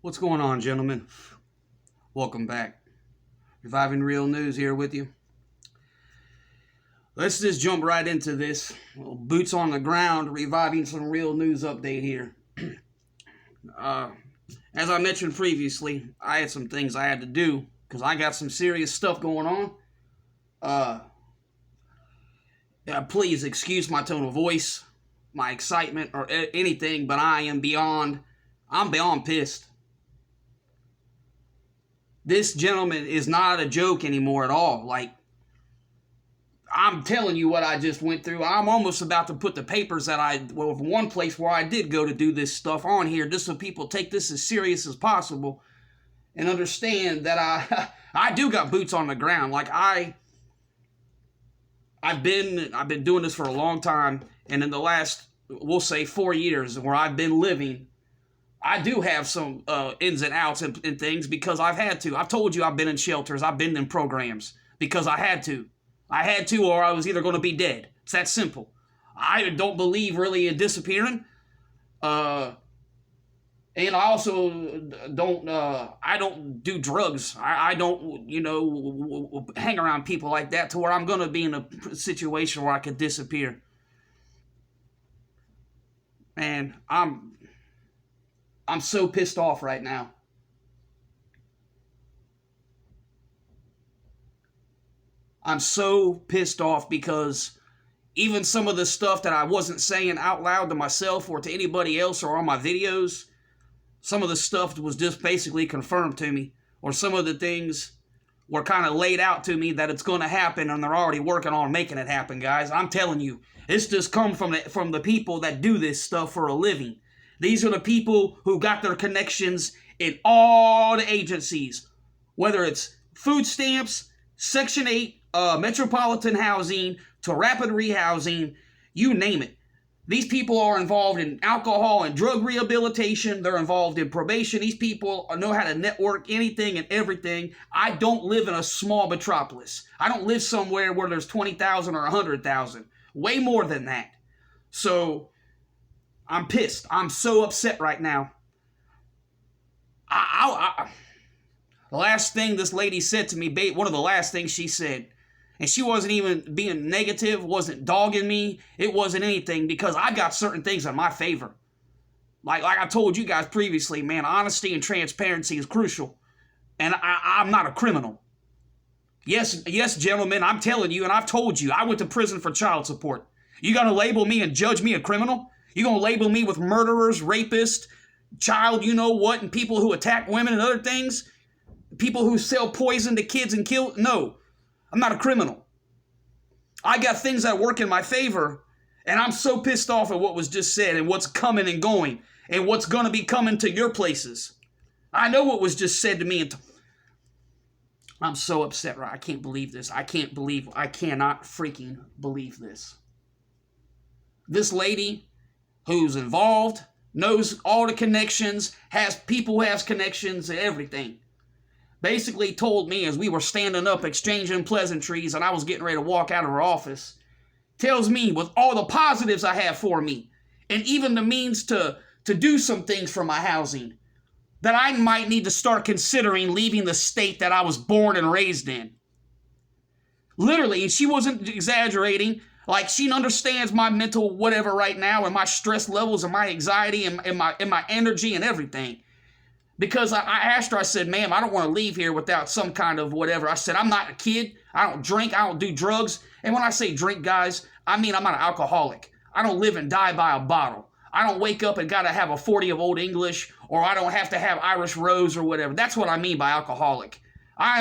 What's going on, gentlemen? Welcome back. Reviving Real News here with you. Let's just jump right into this. Well, boots on the ground, reviving some real news update here. As I mentioned previously, I had some things I had to do because I got some serious stuff going on. Please excuse my tone of voice, my excitement, or anything, but I'm beyond pissed. This gentleman is not a joke anymore at all. Like, I'm telling you what I just went through. I'm almost about to put the papers one place where I did go to do this stuff on here, just so people take this as serious as possible and understand that I do got boots on the ground. Like, I've been doing this for a long time, and in the last, we'll say 4 years where I've been living, I do have some ins and outs and things because I've had to. I've told you I've been in shelters. I've been in programs because I had to. I had to, or I was either going to be dead. It's that simple. I don't believe really in disappearing. And I also I don't do drugs. I don't, hang around people like that to where I'm going to be in a situation where I could disappear. Man, I'm so pissed off right now. I'm so pissed off because even some of the stuff that I wasn't saying out loud to myself or to anybody else or on my videos, some of the stuff was just basically confirmed to me, or some of the things were kind of laid out to me that it's going to happen, and they're already working on making it happen, guys. I'm telling you, it's just come from the people that do this stuff for a living. These are the people who got their connections in all the agencies, whether it's food stamps, Section 8, metropolitan housing, to rapid rehousing, you name it. These people are involved in alcohol and drug rehabilitation. They're involved in probation. These people know how to network anything and everything. I don't live in a small metropolis. I don't live somewhere where there's 20,000 or 100,000. Way more than that. So, I'm pissed. I'm so upset right now. The last thing this lady said to me, one of the last things she said, and she wasn't even being negative, wasn't dogging me, it wasn't anything, because I got certain things in my favor. Like I told you guys previously, man, honesty and transparency is crucial. And I'm not a criminal. Yes, gentlemen, I'm telling you, and I've told you, I went to prison for child support. You gonna label me and judge me a criminal? You gonna label me with murderers, rapists, child you-know-what, and people who attack women and other things? People who sell poison to kids and kill? No. I'm not a criminal. I got things that work in my favor, and I'm so pissed off at what was just said and what's coming and going and what's going to be coming to your places. I know what was just said to me. I'm so upset, right? I can't believe this. I cannot freaking believe this. This lady who's involved, knows all the connections, has people who has connections and everything, basically told me as we were standing up exchanging pleasantries and I was getting ready to walk out of her office, tells me with all the positives I have for me and even the means to do some things for my housing, that I might need to start considering leaving the state that I was born and raised in. Literally, and she wasn't exaggerating. Like, she understands my mental whatever right now and my stress levels and my anxiety and my energy and everything. Because I asked her, I said, ma'am, I don't want to leave here without some kind of whatever. I said, I'm not a kid. I don't drink. I don't do drugs. And when I say drink, guys, I mean I'm not an alcoholic. I don't live and die by a bottle. I don't wake up and got to have a 40 of Old English, or I don't have to have Irish Rose or whatever. That's what I mean by alcoholic.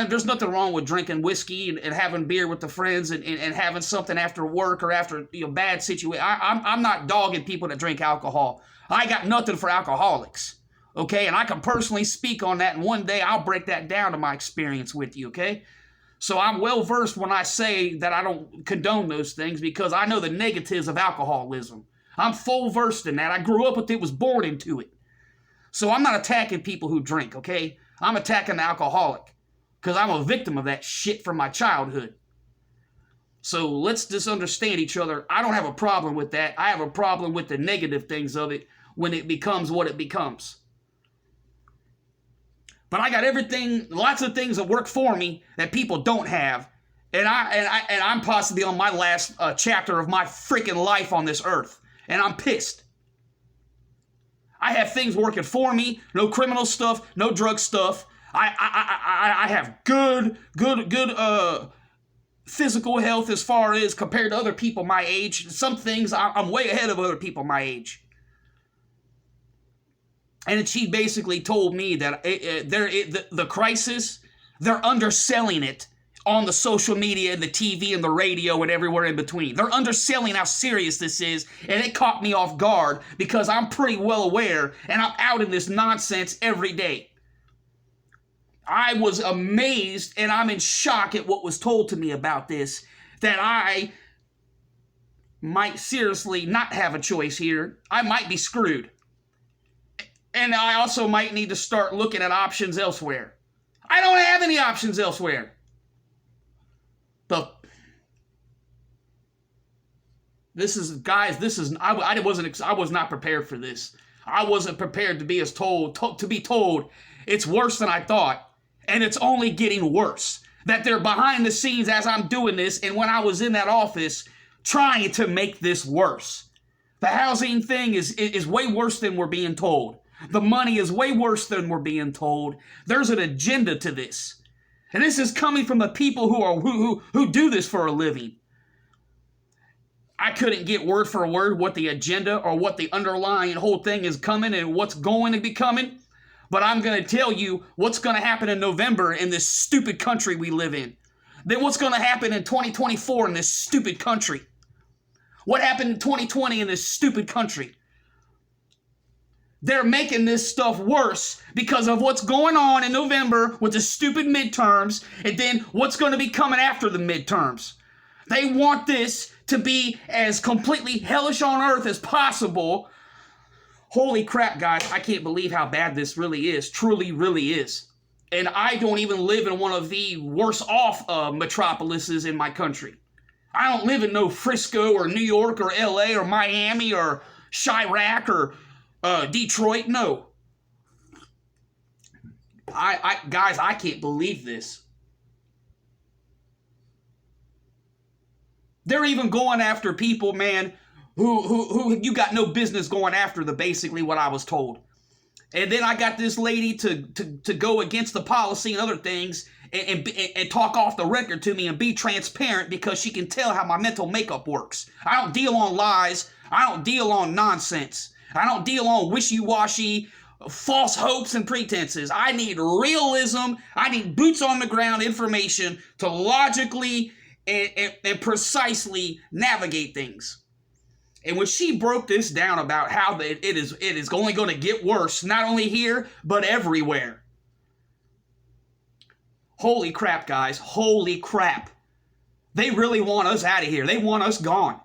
There's nothing wrong with drinking whiskey and having beer with the friends and having something after work or after bad situation. I'm not dogging people that drink alcohol. I got nothing for alcoholics. Okay, and I can personally speak on that, and one day I'll break that down to my experience with you, okay? So I'm well versed when I say that I don't condone those things because I know the negatives of alcoholism. I'm full versed in that. I grew up with it, was born into it. So I'm not attacking people who drink, okay? I'm attacking the alcoholic because I'm a victim of that shit from my childhood. So let's just understand each other. I don't have a problem with that. I have a problem with the negative things of it when it becomes what it becomes. But I got everything, lots of things that work for me that people don't have. And I'm possibly on my last chapter of my freaking life on this earth. And I'm pissed. I have things working for me, no criminal stuff, no drug stuff. I have good physical health as far as compared to other people my age. Some things I'm way ahead of other people my age. And she basically told me that the crisis, they're underselling it on the social media and the TV and the radio and everywhere in between. They're underselling how serious this is, and it caught me off guard because I'm pretty well aware and I'm out in this nonsense every day. I was amazed and I'm in shock at what was told to me about this, that I might seriously not have a choice here. I might be screwed. And I also might need to start looking at options elsewhere. I don't have any options elsewhere. But I was not prepared for this. I wasn't prepared to be told it's worse than I thought, and it's only getting worse. That they're behind the scenes as I'm doing this, and when I was in that office, trying to make this worse. The housing thing is way worse than we're being told. The money is way worse than we're being told. There's an agenda to this. And this is coming from the people who do this for a living. I couldn't get word for word what the agenda or what the underlying whole thing is coming and what's going to be coming. But I'm going to tell you what's going to happen in November in this stupid country we live in. Then what's going to happen in 2024 in this stupid country. What happened in 2020 in this stupid country. They're making this stuff worse because of what's going on in November with the stupid midterms and then what's going to be coming after the midterms. They want this to be as completely hellish on earth as possible. Holy crap, guys. I can't believe how bad this really is. Truly, really is. And I don't even live in one of the worse off metropolises in my country. I don't live in no Frisco or New York or LA or Miami or Chirac or Detroit. No. Guys, I can't believe this. They're even going after people, man, who you got no business going after, basically what I was told. And then I got this lady to go against the policy and other things and talk off the record to me and be transparent because she can tell how my mental makeup works. I don't deal on lies. I don't deal on nonsense. I don't deal on wishy-washy, false hopes and pretenses. I need realism. I need boots on the ground information to logically and precisely navigate things. And when she broke this down about how it is only going to get worse, not only here, but everywhere. Holy crap, guys. Holy crap. They really want us out of here. They want us gone.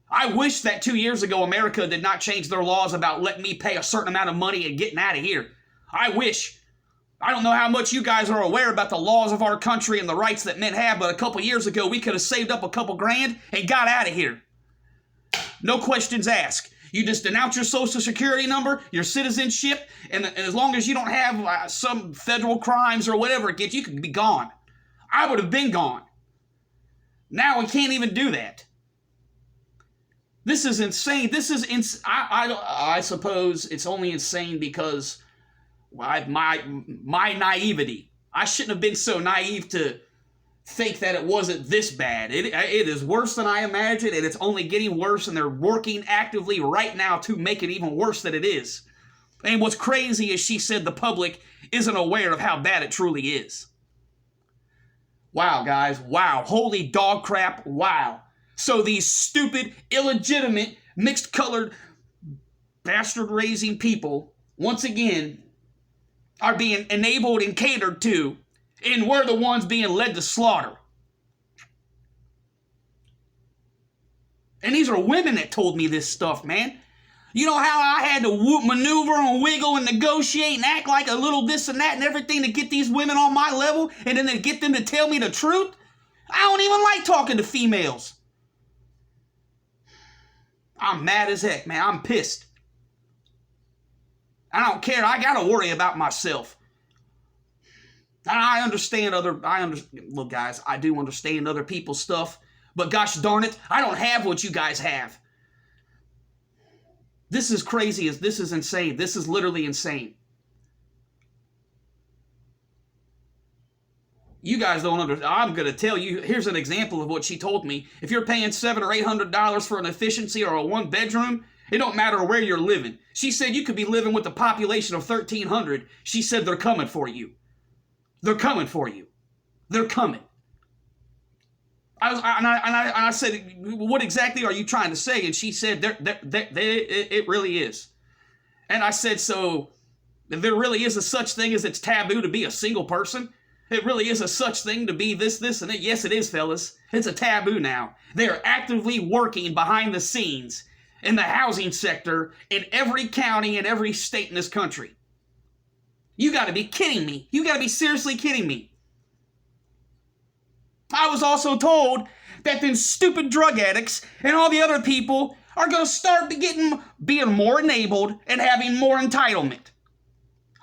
I wish that 2 years ago America did not change their laws about letting me pay a certain amount of money and getting out of here. I wish. I don't know how much you guys are aware about the laws of our country and the rights that men have, but a couple years ago we could have saved up a couple grand and got out of here. No questions asked. You just announce your social security number, your citizenship, and as long as you don't have some federal crimes or whatever it gets, you can be gone. I would have been gone. Now we can't even do that. This is insane. I suppose it's only insane because my naivety. I shouldn't have been so naive to think that it wasn't this bad. It is worse than I imagined, and it's only getting worse, and they're working actively right now to make it even worse than it is. And what's crazy is she said the public isn't aware of how bad it truly is. Wow, guys. Wow. Holy dog crap. Wow. So these stupid, illegitimate, mixed-colored, bastard-raising people, once again, are being enabled and catered to, and we're the ones being led to slaughter. And these are women that told me this stuff, man. You know how I had to maneuver and wiggle and negotiate and act like a little this and that and everything to get these women on my level and then to get them to tell me the truth? I don't even like talking to females. I'm mad as heck, man. I'm pissed. I don't care. I gotta worry about myself. I understand look, guys, I do understand other people's stuff, but gosh darn it, I don't have what you guys have. This is crazy. This is insane. This is literally insane. You guys don't understand. I'm going to tell you, here's an example of what she told me. If you're paying $700 or $800 for an efficiency or a one bedroom, it don't matter where you're living. She said you could be living with a population of 1,300. She said they're coming for you. They're coming for you. They're coming. I said, what exactly are you trying to say? And she said, it really is. And I said, so if there really is a such thing as it's taboo to be a single person, it really is a such thing to be this, and that. Yes, it is, fellas. It's a taboo now. They're actively working behind the scenes in the housing sector in every county and every state in this country. You got to be kidding me. You got to be seriously kidding me. I was also told that them stupid drug addicts and all the other people are going to start being more enabled and having more entitlement.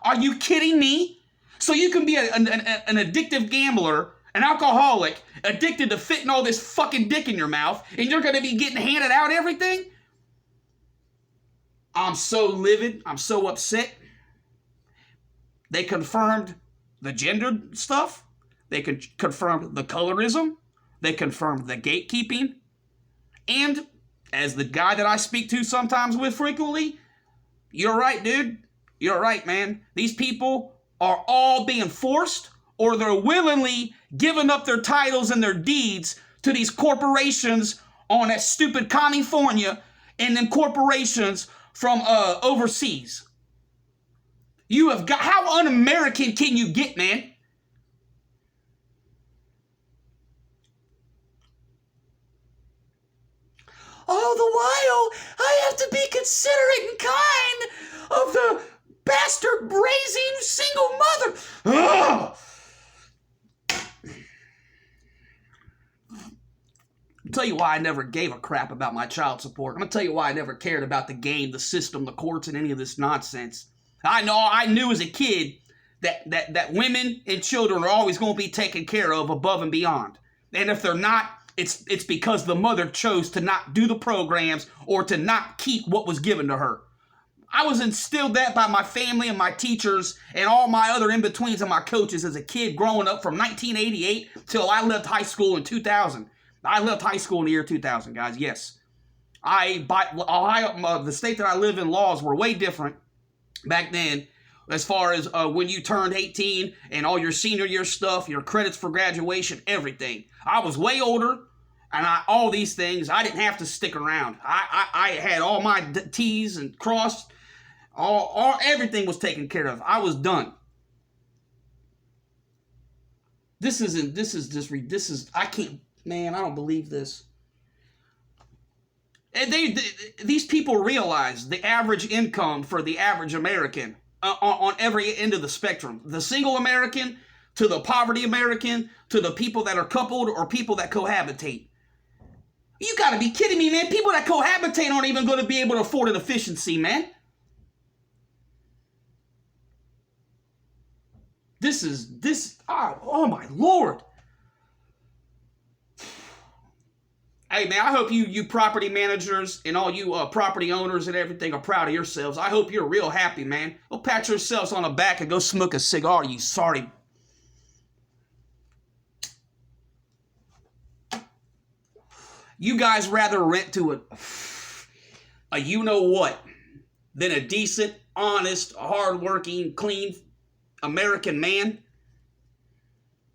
Are you kidding me? So you can be an addictive gambler, an alcoholic, addicted to fitting all this fucking dick in your mouth, and you're going to be getting handed out everything? I'm so livid. I'm so upset. They confirmed the gender stuff. They confirmed the colorism. They confirmed the gatekeeping. And as the guy that I speak to sometimes with frequently, you're right, dude. You're right, man. These people are all being forced, or they're willingly giving up their titles and their deeds to these corporations on that stupid California and then corporations from overseas. You have got, how un-American can you get, man? All the while, I have to be considerate and kind of the bastard raising single mother. Ugh. I'll tell you why I never gave a crap about my child support. I'm going to tell you why I never cared about the game, the system, the courts, and any of this nonsense. I knew as a kid that women and children are always going to be taken care of above and beyond. And if they're not, it's because the mother chose to not do the programs or to not keep what was given to her. I was instilled that by my family and my teachers and all my other in-betweens and my coaches as a kid growing up from 1988 till I left high school in 2000. I left high school in the year 2000, guys, yes. Ohio, the state that I live in, laws were way different back then as far as when you turned 18 and all your senior year stuff, your credits for graduation, everything. I was way older, and all these things, I didn't have to stick around. I had all my T's and crossed. Everything was taken care of. I was done. I can't, man, I don't believe this. And these people realize the average income for the average American on every end of the spectrum. The single American, to the poverty American, to the people that are coupled or people that cohabitate. You gotta be kidding me, man. People that cohabitate aren't even going to be able to afford an efficiency, man. Oh my Lord. Hey, man, I hope you property managers and all you property owners and everything are proud of yourselves. I hope you're real happy, man. Go pat yourselves on the back and go smoke a cigar, you sorry. You guys rather rent to a you-know-what than a decent, honest, hardworking, clean American man.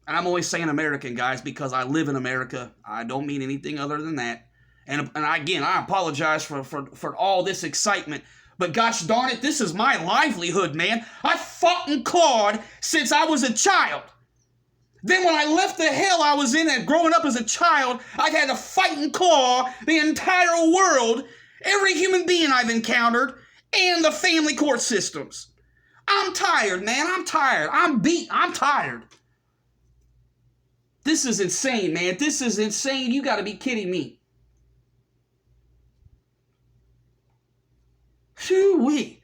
And I'm always saying American, guys, because I live in America. I don't mean anything other than that. And again, I apologize for all this excitement. But gosh darn it, this is my livelihood, man. I fought and clawed since I was a child. Then when I left the hell I was in and growing up as a child, I've had to fight and claw the entire world, every human being I've encountered, and the family court systems. I'm tired, man. I'm tired. I'm beat. I'm tired. This is insane, man. This is insane. You got to be kidding me. Shoo-wee.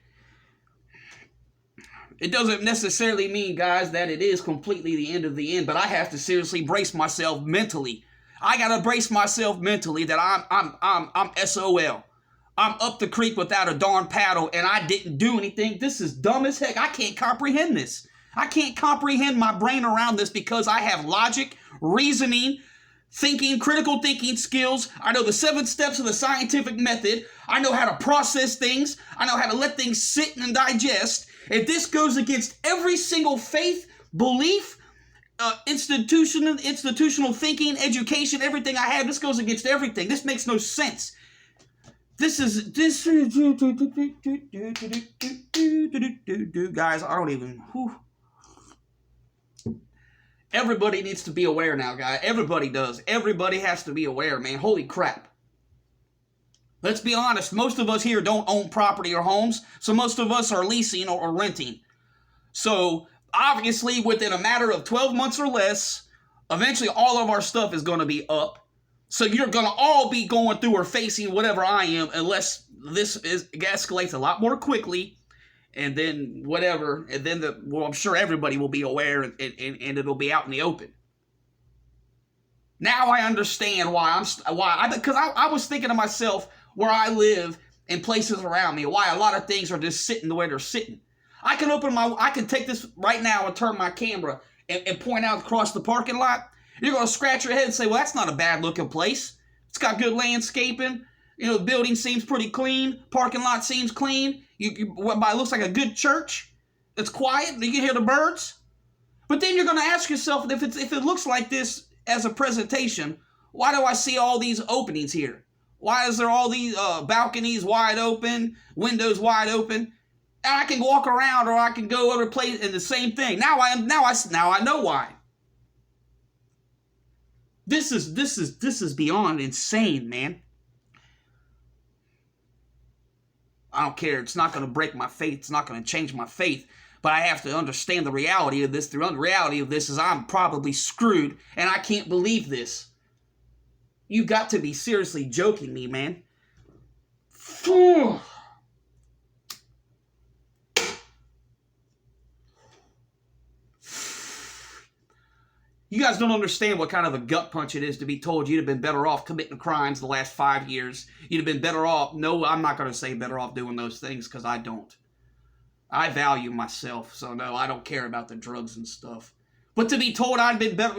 It doesn't necessarily mean, guys, that it is completely the end of the end, but I have to seriously brace myself mentally. I gotta brace myself mentally that I'm SOL. I'm up the creek without a darn paddle, and I didn't do anything. This is dumb as heck. I can't comprehend this. I can't comprehend my brain around this because I have logic, reasoning, thinking, critical thinking skills. I know the 7 steps of the scientific method. I know how to process things. I know how to let things sit and digest. If this goes against every single faith, belief, institutional thinking, education, everything I have, this goes against everything. This makes no sense. This guys, I don't even. Everybody needs to be aware now, guys. Everybody does. Everybody has to be aware, man. Holy crap. Let's be honest. Most of us here don't own property or homes, so most of us are leasing or renting. So, obviously, within a matter of 12 months or less, eventually all of our stuff is going to be up. So you're going to all be going through or facing whatever I am unless this escalates a lot more quickly. And then whatever. And then, I'm sure everybody will be aware and it'll be out in the open. Now I understand because I was thinking to myself where I live and places around me, why a lot of things are just sitting the way they're sitting. I can take this right now and turn my camera and point out across the parking lot. You're going to scratch your head and say, well, that's not a bad looking place. It's got good landscaping. You know, the building seems pretty clean. Parking lot seems clean. It looks like a good church. It's quiet. You can hear the birds. But then you're going to ask yourself, if it looks like this as a presentation, why do I see all these openings here? Why is there all these balconies wide open, windows wide open? And I can walk around or I can go other places and the same thing. Now I know why. This is beyond insane, man. I don't care. It's not going to break my faith. It's not going to change my faith. But I have to understand the reality of this. The reality of this is I'm probably screwed, and I can't believe this. You've got to be seriously joking me, man. You guys don't understand what kind of a gut punch it is to be told you'd have been better off committing crimes the last 5 years. You'd have been better off. No, I'm not going to say better off doing those things because I don't. I value myself, so no, I don't care about the drugs and stuff. But to be told I'd been better...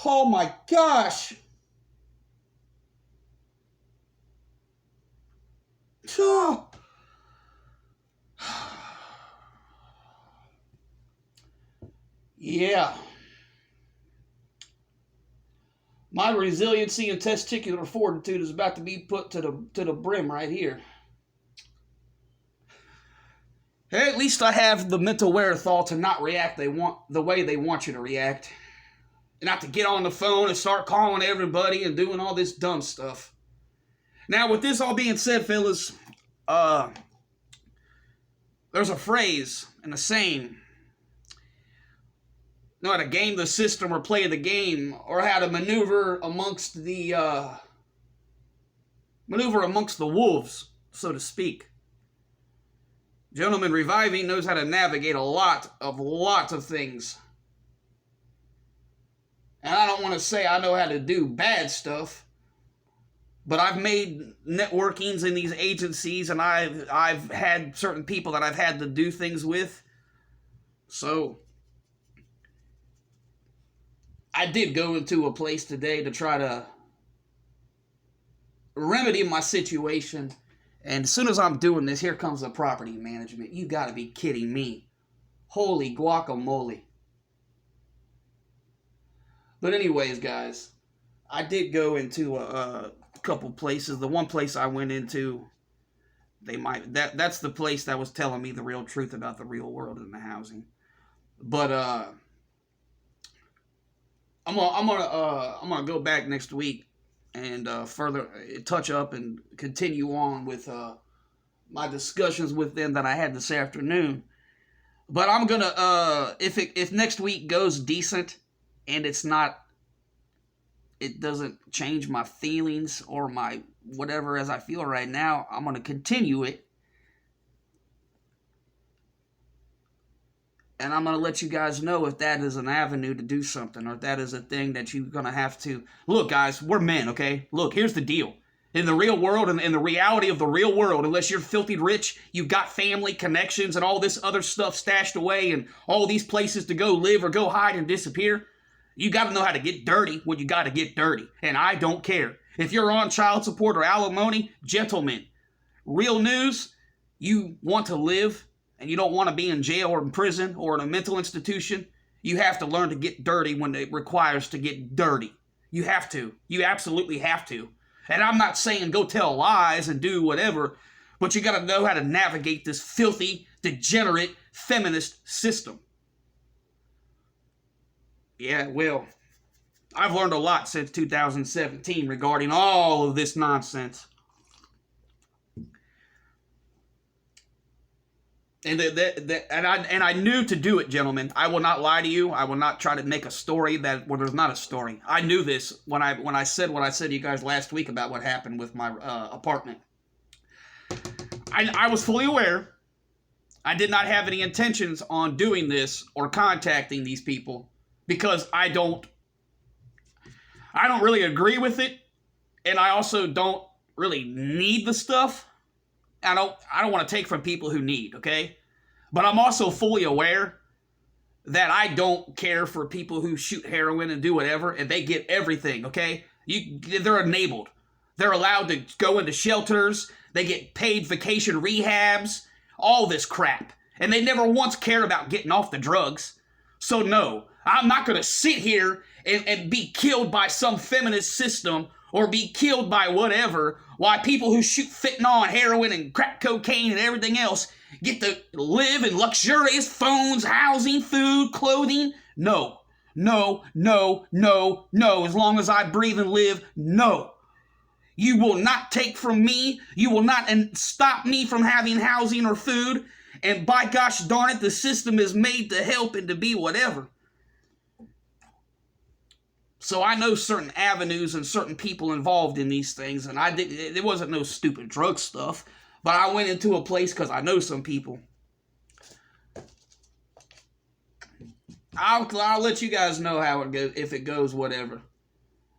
Oh my gosh! Yeah. My resiliency and testicular fortitude is about to be put to the brim right here. Hey, at least I have the mental wherewithal to not react the way they want you to react. And not to get on the phone and start calling everybody and doing all this dumb stuff. Now, with this all being said, fellas, there's a phrase and a saying. Know how to game the system or play the game, or how to maneuver amongst the wolves, so to speak. Gentleman Reviving knows how to navigate a lot of things. And I don't want to say I know how to do bad stuff, but I've made networkings in these agencies, and I've had certain people that I've had to do things with. So I did go into a place today to try to remedy my situation. And as soon as I'm doing this, here comes the property management. You gotta be kidding me. Holy guacamole. But anyways, guys, I did go into a couple places. The one place I went into, that's the place that was telling me the real truth about the real world and the housing. But I'm gonna go back next week and further touch up and continue on with my discussions with them that I had this afternoon. But I'm gonna if next week goes decent and it doesn't change my feelings or my whatever as I feel right now, I'm gonna continue it. And I'm going to let you guys know if that is an avenue to do something, or if that is a thing that you're going to have to... Look, guys, we're men, okay? Look, here's the deal. In the real world, and in the reality of the real world, unless you're filthy rich, you've got family connections and all this other stuff stashed away and all these places to go live or go hide and disappear, you got to know how to get dirty when you got to get dirty. And I don't care. If you're on child support or alimony, gentlemen, real news, you want to live and you don't want to be in jail or in prison or in a mental institution, you have to learn to get dirty when it requires to get dirty. You have to. You absolutely have to. And I'm not saying go tell lies and do whatever, but you got to know how to navigate this filthy, degenerate, feminist system. Yeah, well, I've learned a lot since 2017 regarding all of this nonsense. And I knew to do it, gentlemen. I will not lie to you. I will not try to make a story where there's not a story. I knew this when I said what I said to you guys last week about what happened with my apartment. I was fully aware. I did not have any intentions on doing this or contacting these people because I don't really agree with it, and I also don't really need the stuff. I don't want to take from people who need, okay? But I'm also fully aware that I don't care for people who shoot heroin and do whatever, and they get everything, okay? They're enabled. They're allowed to go into shelters. They get paid vacation rehabs, all this crap. And they never once care about getting off the drugs. So no, I'm not going to sit here and be killed by some feminist system or be killed by whatever, while people who shoot fentanyl and heroin and crack cocaine and everything else get to live in luxurious phones, housing, food, clothing. No, no, no, no, no. As long as I breathe and live, no. You will not take from me. You will not stop me from having housing or food. And by gosh darn it, the system is made to help and to be whatever. So I know certain avenues and certain people involved in these things, and there wasn't no stupid drug stuff, but I went into a place because I know some people. I'll let you guys know how it goes, if it goes, whatever.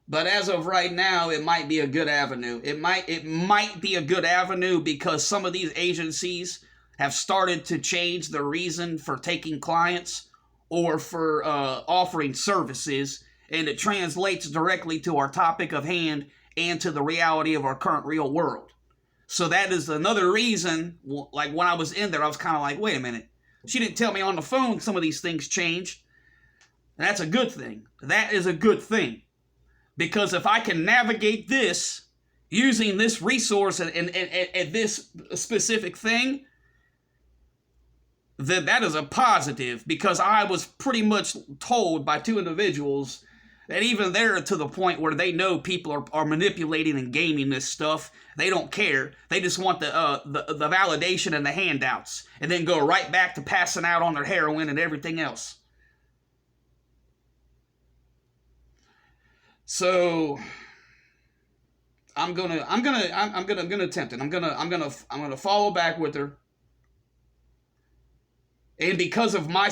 But as of right now, it might be a good avenue. It might be a good avenue because some of these agencies have started to change the reason for taking clients or for offering services. And it translates directly to our topic of hand and to the reality of our current real world. So that is another reason, like when I was in there, I was kind of like, wait a minute. She didn't tell me on the phone some of these things changed. And that's a good thing. That is a good thing. Because if I can navigate this using this resource and this specific thing, then that is a positive. Because I was pretty much told by two individuals that even they're to the point where they know people are manipulating and gaming this stuff. They don't care. They just want the validation and the handouts. And then go right back to passing out on their heroin and everything else. So I'm gonna attempt it. I'm gonna follow back with her. And because of my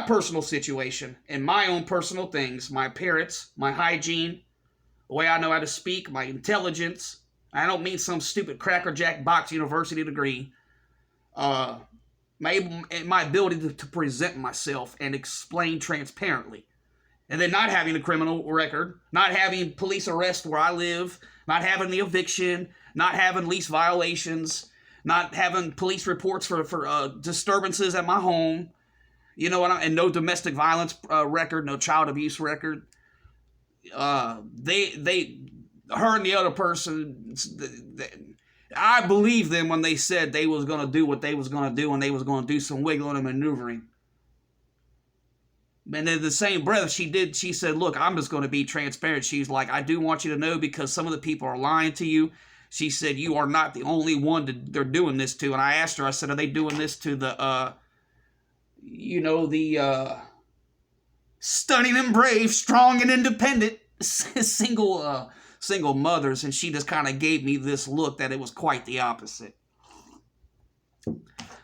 personal situation and my own personal things, my appearance, my hygiene, the way I know how to speak, my intelligence, I don't mean some stupid crackerjack box university degree, my ability to present myself and explain transparently. And then not having a criminal record, not having police arrest where I live, not having the eviction, not having lease violations, not having police reports for disturbances at my home, you know what? And no domestic violence record, no child abuse record. Her and the other person, I believe them when they said they was going to do what they was going to do and they was going to do some wiggling and maneuvering. And in the same breath, she said, look, I'm just going to be transparent. She's like, I do want you to know because some of the people are lying to you. She said, you are not the only one they're doing this to. And I asked her, I said, are they doing this to the stunning and brave, strong and independent single mothers? And she just kind of gave me this look that it was quite the opposite.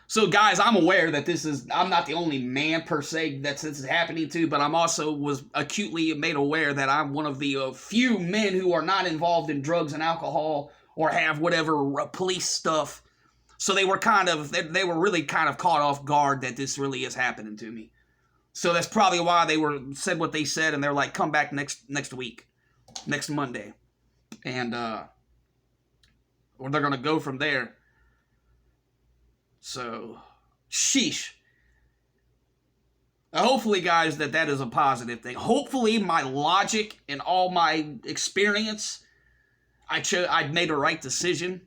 So, guys, I'm aware that I'm not the only man per se that this is happening to, but I'm also was acutely made aware that I'm one of the few men who are not involved in drugs and alcohol or have whatever police stuff. So they were they were really kind of caught off guard that this really is happening to me. So that's probably why they said what they said, and they're like, come back next week, next Monday, and or they're gonna go from there. So, sheesh. Hopefully, guys, that is a positive thing. Hopefully, my logic and all my experience, I made a right decision.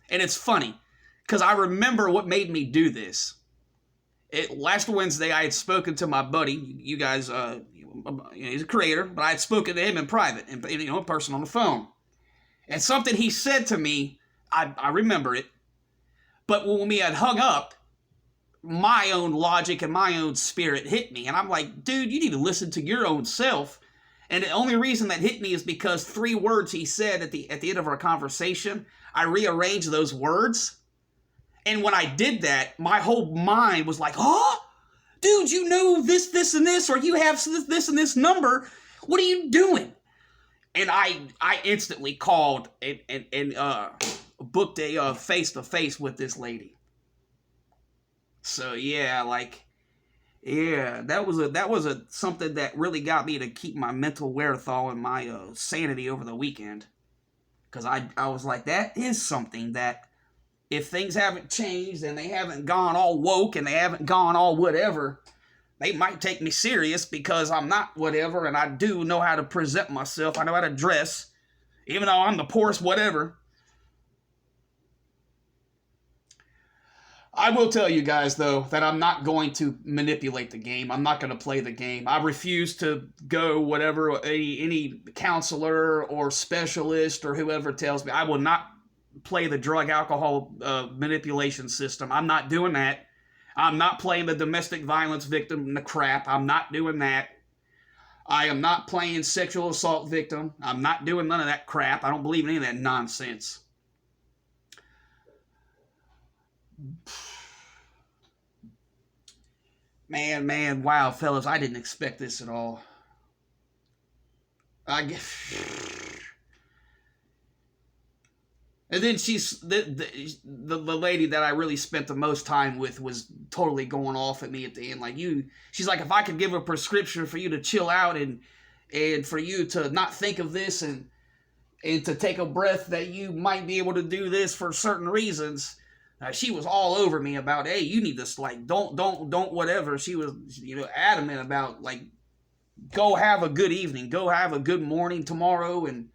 And it's funny, because I remember what made me do this. Last Wednesday, I had spoken to my buddy. You guys, he's a creator, but I had spoken to him in private, in person on the phone. And something he said to me, I remember it. But when we had hung up, my own logic and my own spirit hit me. And I'm like, dude, you need to listen to your own self. And the only reason that hit me is because 3 words he said at the end of our conversation, I rearranged those words. And when I did that, my whole mind was like, oh, dude, you know this, and this, or you have this and this number. What are you doing? And I instantly called and booked a face-to-face with this lady. So yeah, that was something that really got me to keep my mental wherewithal and my sanity over the weekend. Because I was like, that is something that if things haven't changed and they haven't gone all woke and they haven't gone all whatever, they might take me serious because I'm not whatever, and I do know how to present myself. I know how to dress, even though I'm the poorest whatever. I will tell you guys, though, that I'm not going to manipulate the game. I'm not going to play the game. I refuse to go whatever any counselor or specialist or whoever tells me. I will not play the drug alcohol manipulation system. I'm not doing that. I'm not playing the domestic violence victim the crap. I'm not doing that. I am not playing sexual assault victim. I'm not doing none of that crap. I don't believe in any of that nonsense. Man, wow, fellas, I didn't expect this at all. I guess. And then the lady that I really spent the most time with was totally going off at me at the end. She's like, if I could give a prescription for you to chill out and for you to not think of this and to take a breath, that you might be able to do this for certain reasons. She was all over me about, hey, you need this, don't whatever. She was, adamant about, go have a good evening, go have a good morning tomorrow, and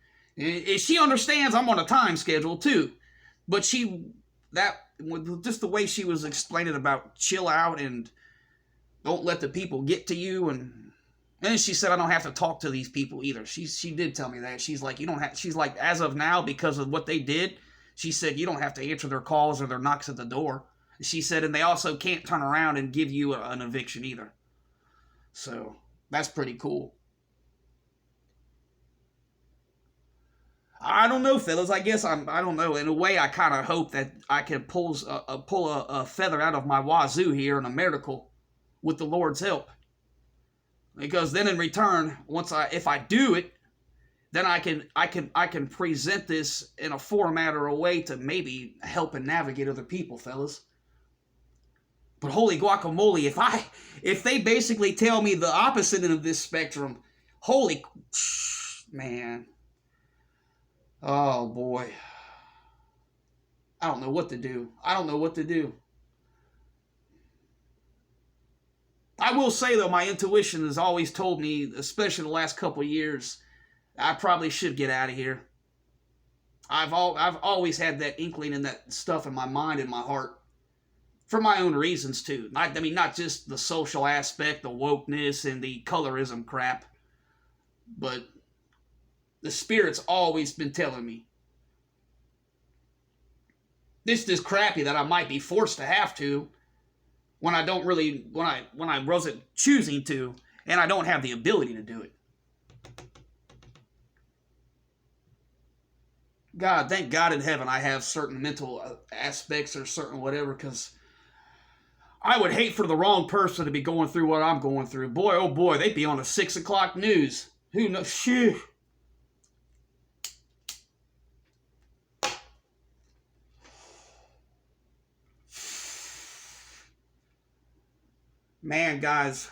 she understands I'm on a time schedule too, but just the way she was explaining about chill out and don't let the people get to you, and then she said I don't have to talk to these people either. She did tell me that. She's like, you don't have. She's like, as of now, because of what they did, she said you don't have to answer their calls or their knocks at the door. She said, and they also can't turn around and give you an eviction either. So that's pretty cool. I don't know, fellas. I guess I don't know. In a way, I kind of hope that I can pull a feather out of my wazoo here in a miracle with the Lord's help. Because then in return, if I do it, then I can present this in a format or a way to maybe help and navigate other people, fellas. But holy guacamole, if they basically tell me the opposite end of this spectrum, holy man. Oh boy. I don't know what to do. I will say though, my intuition has always told me, especially the last couple of years, I probably should get out of here. I've always had that inkling and that stuff in my mind and my heart. For my own reasons too. Not just the social aspect, the wokeness and the colorism crap, but the Spirit's always been telling me this is crappy that I might be forced to have to when I don't really, when I wasn't choosing to, and I don't have the ability to do it. God, thank God in heaven I have certain mental aspects or certain whatever, because I would hate for the wrong person to be going through what I'm going through. Boy, oh boy, they'd be on the 6 o'clock news. Who knows? Shoo. Man, guys,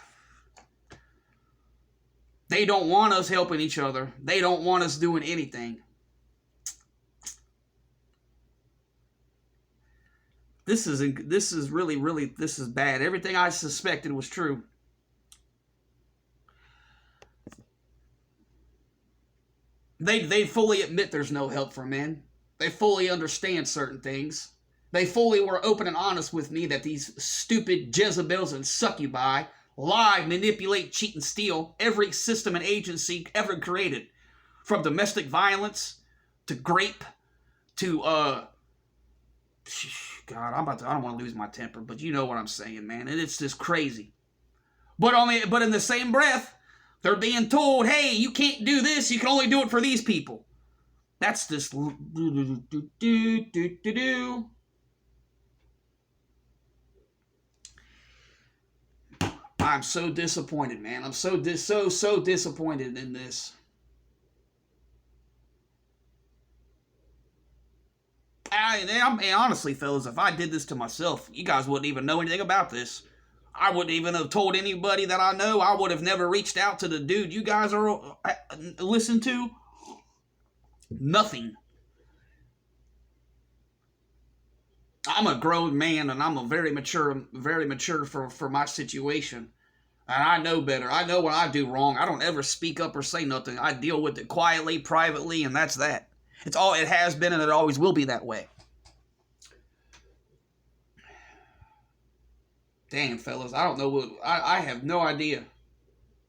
they don't want us helping each other. They don't want us doing anything. This is really bad. Everything I suspected was true. They fully admit there's no help for men. They fully understand certain things. They fully were open and honest with me that these stupid Jezebels and succubi lie, manipulate, cheat, and steal every system and agency ever created. From domestic violence to grape to, God, I don't want to lose my temper, but you know what I'm saying, man. And it's just crazy. But in the same breath, they're being told, hey, you can't do this, you can only do it for these people. That's just I'm so disappointed, man. I'm so disappointed in this. And honestly, fellas, if I did this to myself, you guys wouldn't even know anything about this. I wouldn't even have told anybody that I know. I would have never reached out to the dude you guys are listen to. Nothing. I'm a grown man, and I'm a very mature for my situation. And I know better. I know when I do wrong. I don't ever speak up or say nothing. I deal with it quietly, privately, and that's that. It's all it has been, and it always will be that way. Damn, fellas, I don't know what... I have no idea.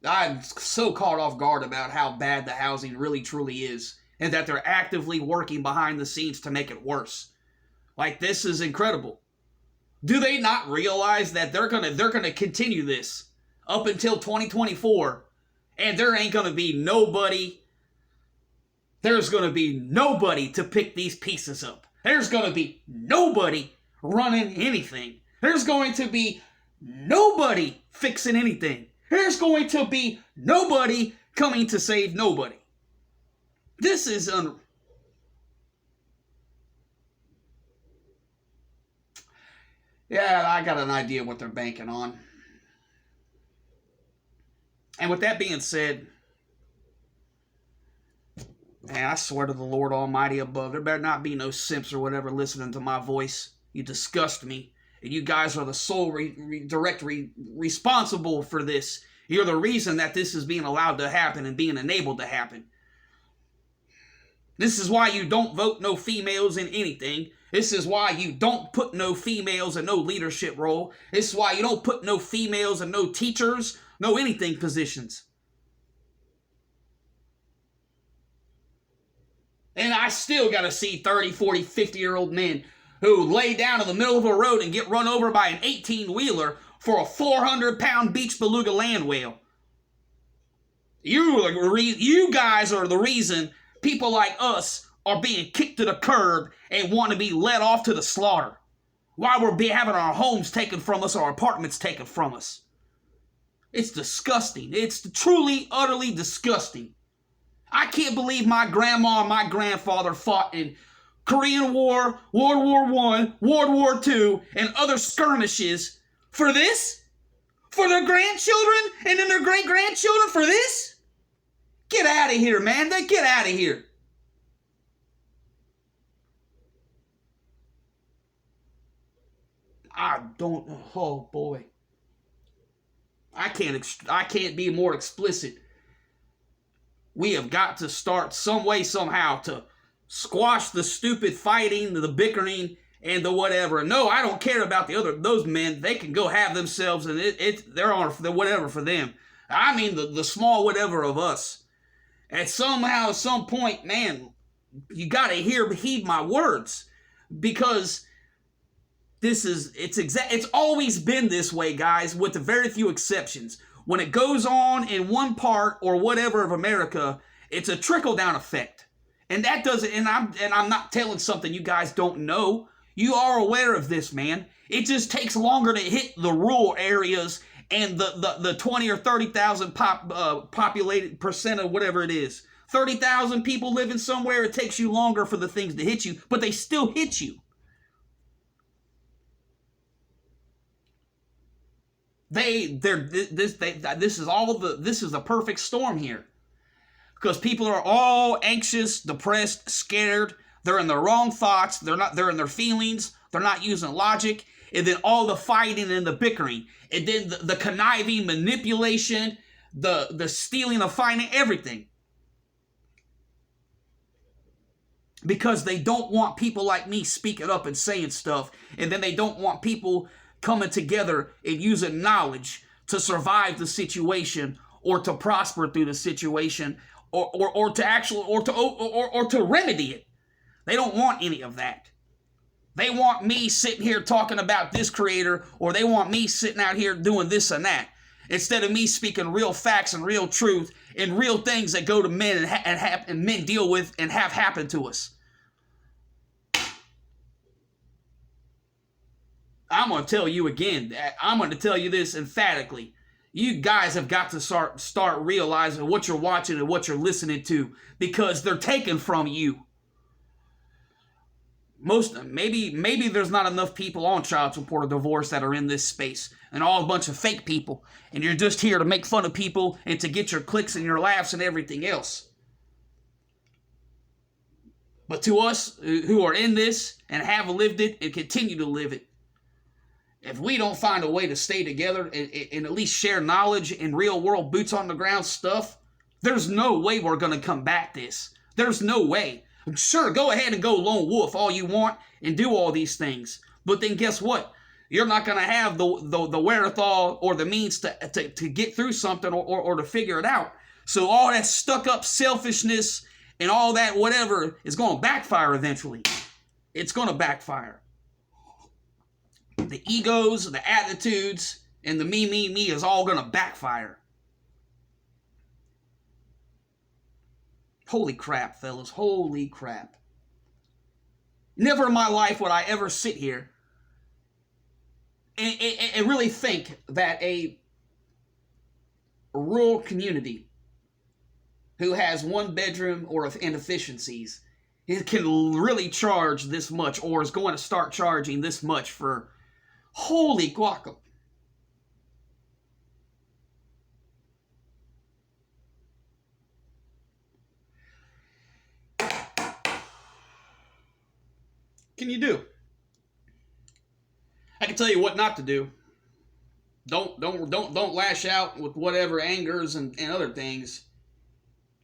I'm so caught off guard about how bad the housing really truly is, and that they're actively working behind the scenes to make it worse. Like, this is incredible. Do they not realize that they're gonna continue this up until 2024, and there ain't gonna be nobody... There's gonna be nobody to pick these pieces up. There's gonna be nobody running anything. There's going to be nobody fixing anything. There's going to be nobody coming to save nobody. This is Yeah, I got an idea what they're banking on. And with that being said, man, I swear to the Lord Almighty above, there better not be no simps or whatever listening to my voice. You disgust me. And you guys are the sole direct responsible for this. You're the reason that this is being allowed to happen and being enabled to happen. This is why you don't vote no females in anything. This is why you don't put no females in no leadership role. This is why you don't put no females in no teachers, no anything positions. And I still got to see 30, 40, 50-year-old men who lay down in the middle of a road and get run over by an 18-wheeler for a 400-pound beach beluga land whale. You guys are the reason people like us are being kicked to the curb and want to be led off to the slaughter. Why we're having our homes taken from us, our apartments taken from us. It's disgusting. It's truly, utterly disgusting. I can't believe my grandma and my grandfather fought in Korean War, World War I, World War II, and other skirmishes for this? For their grandchildren and then their great-grandchildren for this? Get out of here, man. Get out of here. Oh boy. I can't be more explicit. We have got to start some way, somehow, to squash the stupid fighting, the bickering, and the whatever. No, I don't care about those men. They can go have themselves, and they're on the whatever for them. I mean the small whatever of us. And somehow, at some point, man, you gotta heed my words, because it's always been this way, guys, with very few exceptions. When it goes on in one part or whatever of America, it's a trickle-down effect. And that doesn't, and I'm not telling something you guys don't know. You are aware of this, man. It just takes longer to hit the rural areas and the 20 or 30,000 populated percent of whatever it is. 30,000 people living somewhere, it takes you longer for the things to hit you, but they still hit you. This is the perfect storm here. Because people are all anxious, depressed, scared. They're in their wrong thoughts. They're in their feelings. They're not using logic. And then all the fighting and the bickering. And then the conniving, manipulation, the stealing of finance, everything. Because they don't want people like me speaking up and saying stuff. And then they don't want people coming together and using knowledge to survive the situation or to prosper through the situation or to remedy it. They don't want any of that. They want me sitting here talking about this creator, or they want me sitting out here doing this and that, instead of me speaking real facts and real truth and real things that go to men and men deal with and have happened to us. I'm going to tell you again. I'm going to tell you this emphatically. You guys have got to start realizing what you're watching and what you're listening to, because they're taken from you. Maybe there's not enough people on child support or divorce that are in this space, and all a bunch of fake people, and you're just here to make fun of people and to get your clicks and your laughs and everything else. But to us who are in this and have lived it and continue to live it, if we don't find a way to stay together and at least share knowledge and real world boots on the ground stuff, there's no way we're going to combat this. There's no way. Sure, go ahead and go lone wolf all you want and do all these things. But then guess what? You're not going to have the wherewithal or the means to get through something or to figure it out. So all that stuck up selfishness and all that whatever is going to backfire eventually. It's going to backfire. The egos, the attitudes, and the me is all going to backfire. Holy crap, fellas. Holy crap. Never in my life would I ever sit here and really think that a rural community who has one bedroom or inefficiencies can really charge this much, or is going to start charging this much for. Holy guacamole. Can you do? I can tell you what not to do. Don't lash out with whatever angers and other things.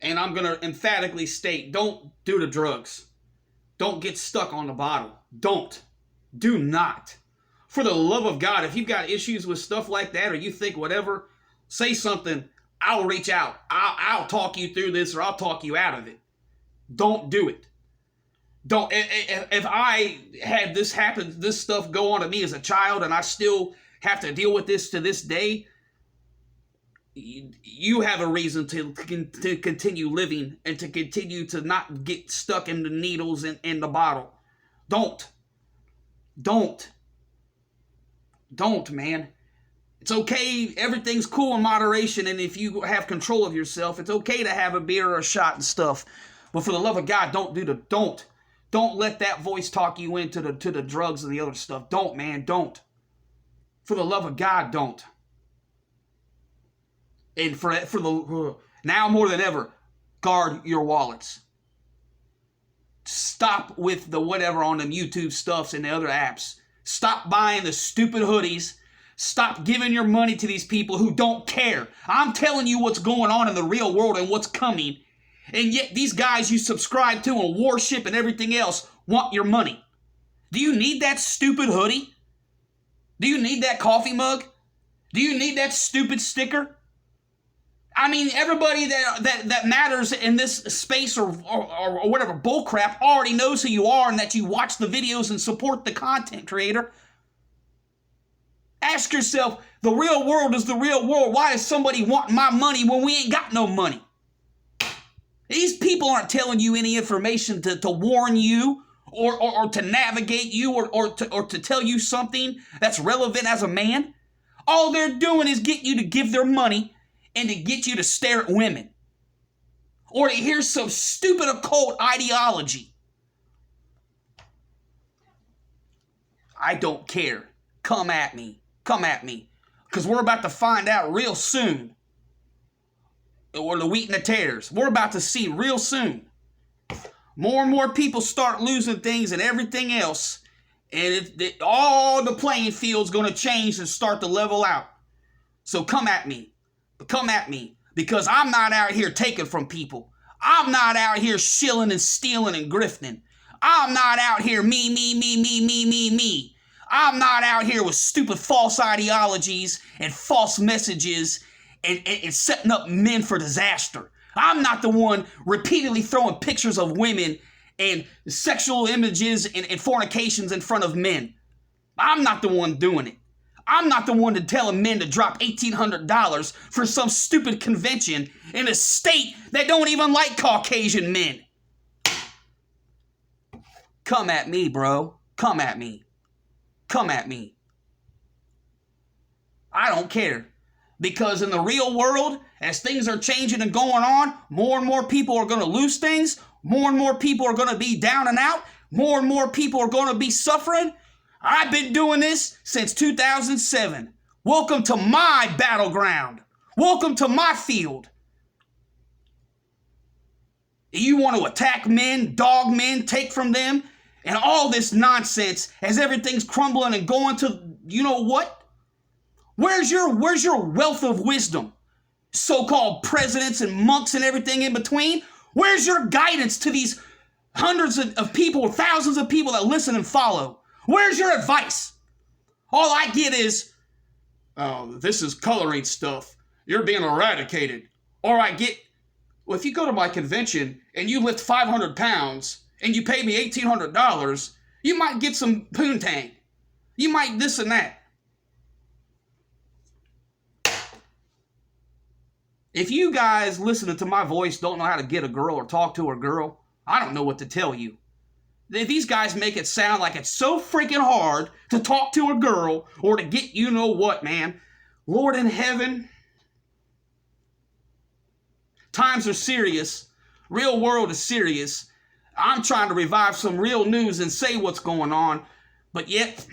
And I'm going to emphatically state, don't do the drugs. Don't get stuck on the bottle. Don't. Do not. For the love of God, if you've got issues with stuff like that, or you think whatever, say something. I'll reach out. I'll talk you through this, or I'll talk you out of it. Don't do it. Don't. If I had this happen, this stuff go on to me as a child, and I still have to deal with this to this day, you have a reason to continue living and to continue to not get stuck in the needles and in the bottle. Don't, man. It's okay. Everything's cool in moderation, and if you have control of yourself, it's okay to have a beer or a shot and stuff. But for the love of God, don't let that voice talk you into the drugs and the other stuff. Don't, man. Don't. For the love of God, don't. And for the now more than ever, guard your wallets. Stop with the whatever on them YouTube stuffs and the other apps. Stop buying the stupid hoodies. Stop giving your money to these people who don't care. I'm telling you what's going on in the real world and what's coming. And yet these guys you subscribe to and worship and everything else want your money. Do you need that stupid hoodie? Do you need that coffee mug? Do you need that stupid sticker? I mean, everybody that matters in this space or whatever bullcrap already knows who you are and that you watch the videos and support the content creator. Ask yourself, the real world is the real world. Why does somebody want my money when we ain't got no money? These people aren't telling you any information to warn you or to navigate you or to tell you something that's relevant as a man. All they're doing is get you to give their money and to get you to stare at women. Or to hear some stupid occult ideology. I don't care. Come at me. Come at me. Because we're about to find out real soon. Or the wheat and the tares. We're about to see real soon. More and more people start losing things and everything else. And all the playing field's going to change and start to level out. So come at me. Come at me. Because I'm not out here taking from people. I'm not out here shilling and stealing and grifting. I'm not out here me. I'm not out here with stupid false ideologies and false messages and setting up men for disaster. I'm not the one repeatedly throwing pictures of women and sexual images and fornications in front of men. I'm not the one doing it. I'm not the one telling men to drop $1,800 for some stupid convention in a state that don't even like Caucasian men. Come at me, bro. Come at me. Come at me. I don't care. Because in the real world, as things are changing and going on, more and more people are going to lose things. More and more people are going to be down and out. More and more people are going to be suffering. I've been doing this since 2007. Welcome to my battleground. Welcome to my field. You want to attack men, dog men, take from them, and all this nonsense as everything's crumbling and going to, you know what? Where's your wealth of wisdom? So-called presidents and monks and everything in between. Where's your guidance to these hundreds of people, thousands of people that listen and follow? Where's your advice? All I get is, oh, this is coloring stuff. You're being eradicated. Or I get, well, if you go to my convention and you lift 500 pounds and you pay me $1,800, you might get some poontang. You might this and that. If you guys listening to my voice don't know how to get a girl or talk to a girl, I don't know what to tell you. These guys make it sound like it's so freaking hard to talk to a girl or to get you know what, man. Lord in heaven. Times are serious. Real world is serious. I'm trying to revive some real news and say what's going on. But yet,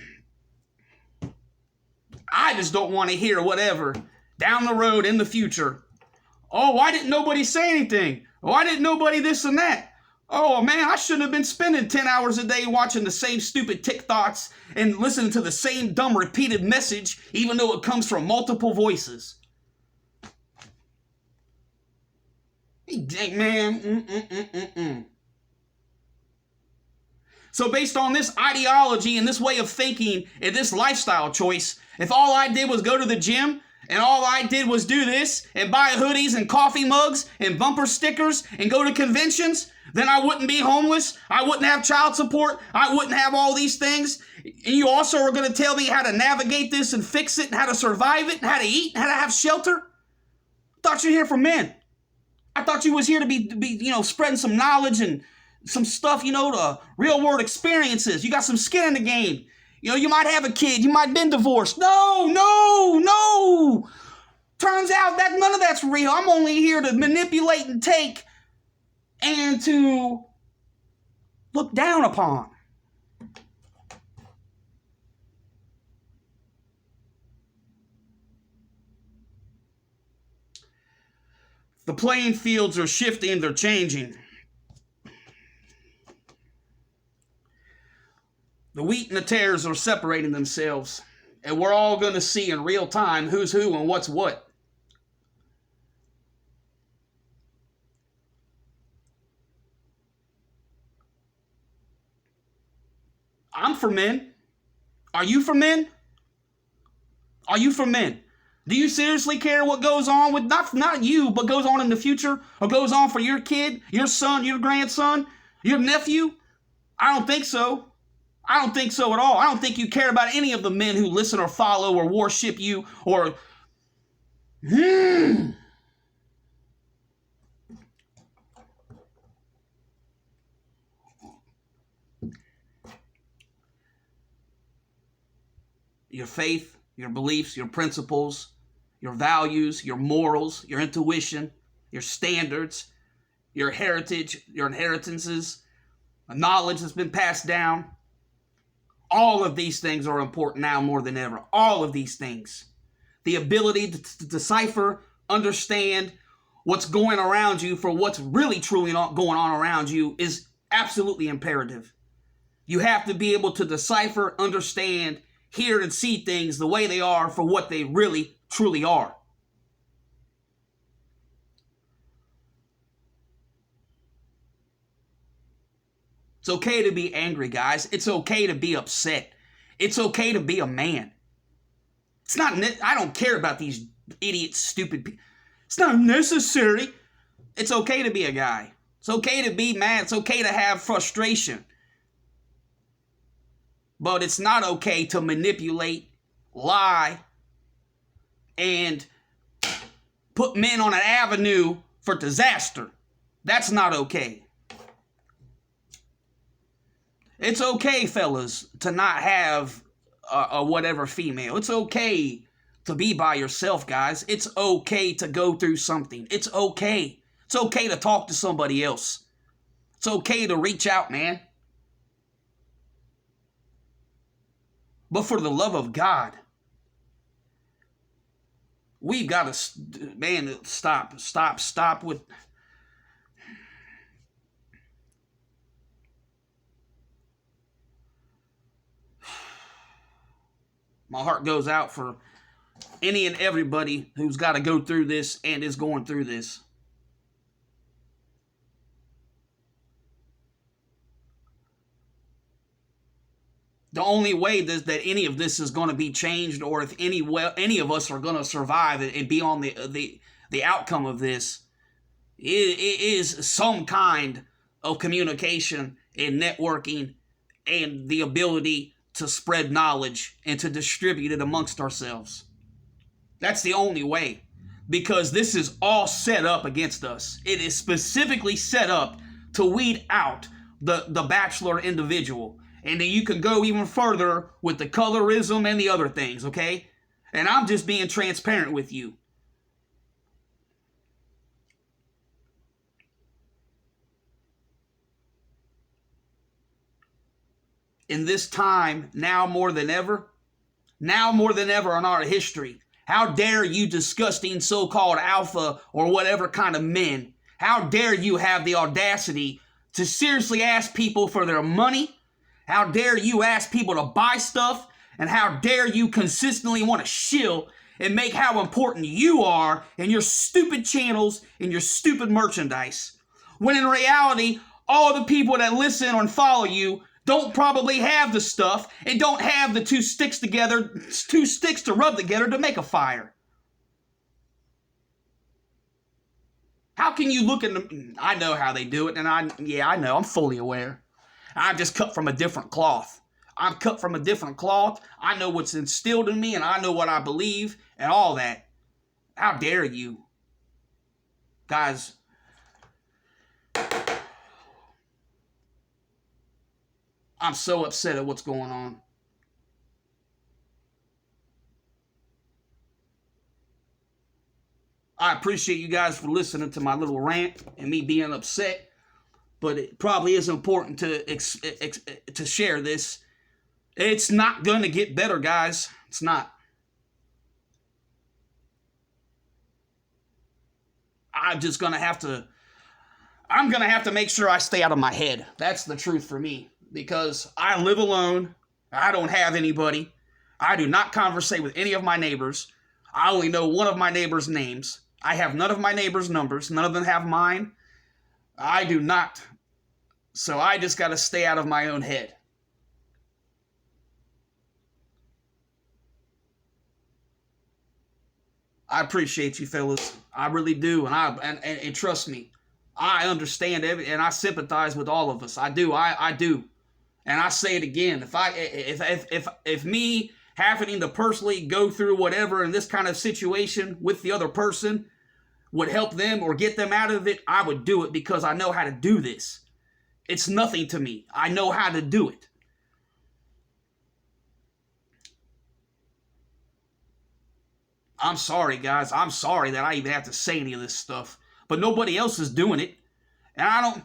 I just don't want to hear whatever down the road in the future. Oh, why didn't nobody say anything? Why didn't nobody this and that? Oh, man, I shouldn't have been spending 10 hours a day watching the same stupid TikToks and listening to the same dumb repeated message, even though it comes from multiple voices. Man, So based on this ideology and this way of thinking and this lifestyle choice, if all I did was go to the gym and all I did was do this and buy hoodies and coffee mugs and bumper stickers and go to conventions, then I wouldn't be homeless. I wouldn't have child support. I wouldn't have all these things. And you also are going to tell me how to navigate this and fix it and how to survive it and how to eat and how to have shelter? I thought you were here for men. I thought you was here to be spreading some knowledge and some stuff, the real world experiences. You got some skin in the game. You might have a kid. You might have been divorced. No. Turns out that none of that's real. I'm only here to manipulate and take and to look down upon. The playing fields are shifting, they're changing. The wheat and the tares are separating themselves. And we're all going to see in real time who's who and what's what. I'm for men. Are you for men? Are you for men? Do you seriously care what goes on with, not you, but goes on in the future? Or goes on for your kid, your son, your grandson, your nephew? I don't think so. I don't think so at all. I don't think you care about any of the men who listen or follow or worship you or... your faith, your beliefs, your principles, your values, your morals, your intuition, your standards, your heritage, your inheritances, the knowledge that's been passed down. All of these things are important now more than ever. All of these things. The ability to decipher, understand what's going around you for what's really truly not going on around you is absolutely imperative. You have to be able to decipher, understand, hear, and see things the way they are for what they really, truly are. It's okay to be angry, guys. It's okay to be upset. It's okay to be a man. It's not, I don't care about these idiot, stupid people. It's not necessary. It's okay to be a guy. It's okay to be mad. It's okay to have frustration. But it's not okay to manipulate, lie, and put men on an avenue for disaster. That's not okay. It's okay, fellas, to not have a whatever female. It's okay to be by yourself, guys. It's okay to go through something. It's okay. It's okay to talk to somebody else. It's okay to reach out, man. But for the love of God, we've got to, man, stop with... My heart goes out for any and everybody who's got to go through this and is going through this. The only way that any of this is going to be changed, or if any of us are going to survive and be on the outcome of this, is some kind of communication and networking and the ability to spread knowledge and to distribute it amongst ourselves. That's the only way, because this is all set up against us. It is specifically set up to weed out the bachelor individual. And then you can go even further with the colorism and the other things, okay? And I'm just being transparent with you. In this time, now more than ever in our history, how dare you disgusting so-called alpha or whatever kind of men, how dare you have the audacity to seriously ask people for their money? How dare you ask people to buy stuff? And how dare you consistently want to shill and make how important you are in your stupid channels and your stupid merchandise? When in reality, all the people that listen and follow you don't probably have the stuff and don't have the two sticks to rub together to make a fire. How can you look at them? I know how they do it, and I know, I'm fully aware. I'm just cut from a different cloth. I'm cut from a different cloth. I know what's instilled in me, and I know what I believe, and all that. How dare you? Guys, I'm so upset at what's going on. I appreciate you guys for listening to my little rant and me being upset, but it probably is important to share this. It's not going to get better, guys. It's not. I'm going to have to make sure I stay out of my head. That's the truth for me. Because I live alone. I don't have anybody. I do not conversate with any of my neighbors. I only know one of my neighbors' names. I have none of my neighbors' numbers. None of them have mine. I do not. So I just got to stay out of my own head. I appreciate you fellas. I really do. And trust me, I understand and I sympathize with all of us. I do. I do. And I say it again, if me having to personally go through whatever in this kind of situation with the other person would help them or get them out of it, I would do it because I know how to do this. It's nothing to me. I know how to do it. I'm sorry, guys. I'm sorry that I even have to say any of this stuff. But nobody else is doing it. And I don't...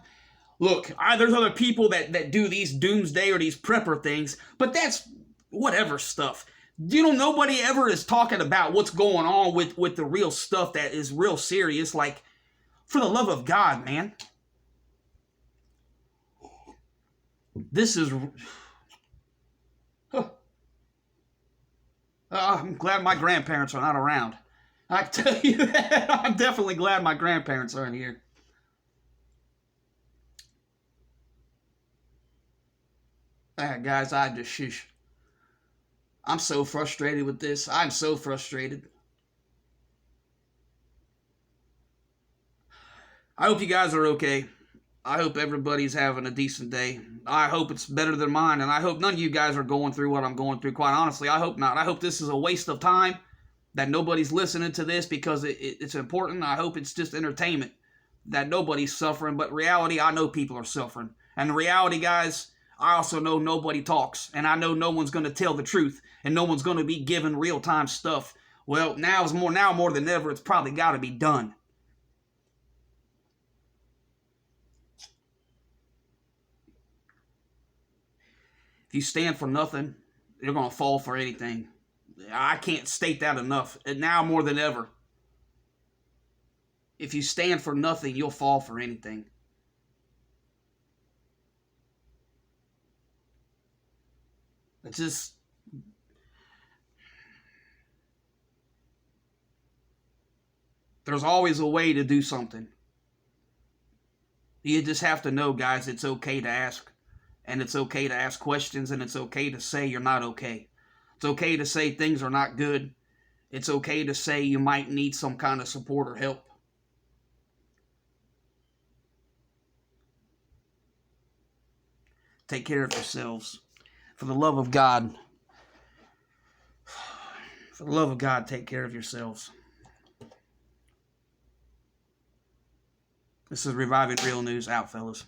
Look, there's other people that do these doomsday or these prepper things, but that's whatever stuff. Nobody ever is talking about what's going on with the real stuff that is real serious. Like, for the love of God, man. This is... I'm glad my grandparents are not around. I tell you that. I'm definitely glad my grandparents aren't here. Guys, I just shush. I'm so frustrated with this. I'm so frustrated. I hope you guys are okay. I hope everybody's having a decent day. I hope it's better than mine, and I hope none of you guys are going through what I'm going through. Quite honestly, I hope not. I hope this is a waste of time, that nobody's listening to this because it's important. I hope it's just entertainment, that nobody's suffering. But reality, I know people are suffering. And the reality, guys, I also know nobody talks, and I know no one's going to tell the truth, and no one's going to be given real-time stuff. Well, now more than ever, it's probably got to be done. If you stand for nothing, you're going to fall for anything. I can't state that enough. And now more than ever. If you stand for nothing, you'll fall for anything. It's just... There's always a way to do something. You just have to know, guys, it's okay to ask. And it's okay to ask questions, and it's okay to say you're not okay. It's okay to say things are not good. It's okay to say you might need some kind of support or help. Take care of yourselves. For the love of God. For the love of God, take care of yourselves. This is Reviving Real News. Out, fellas.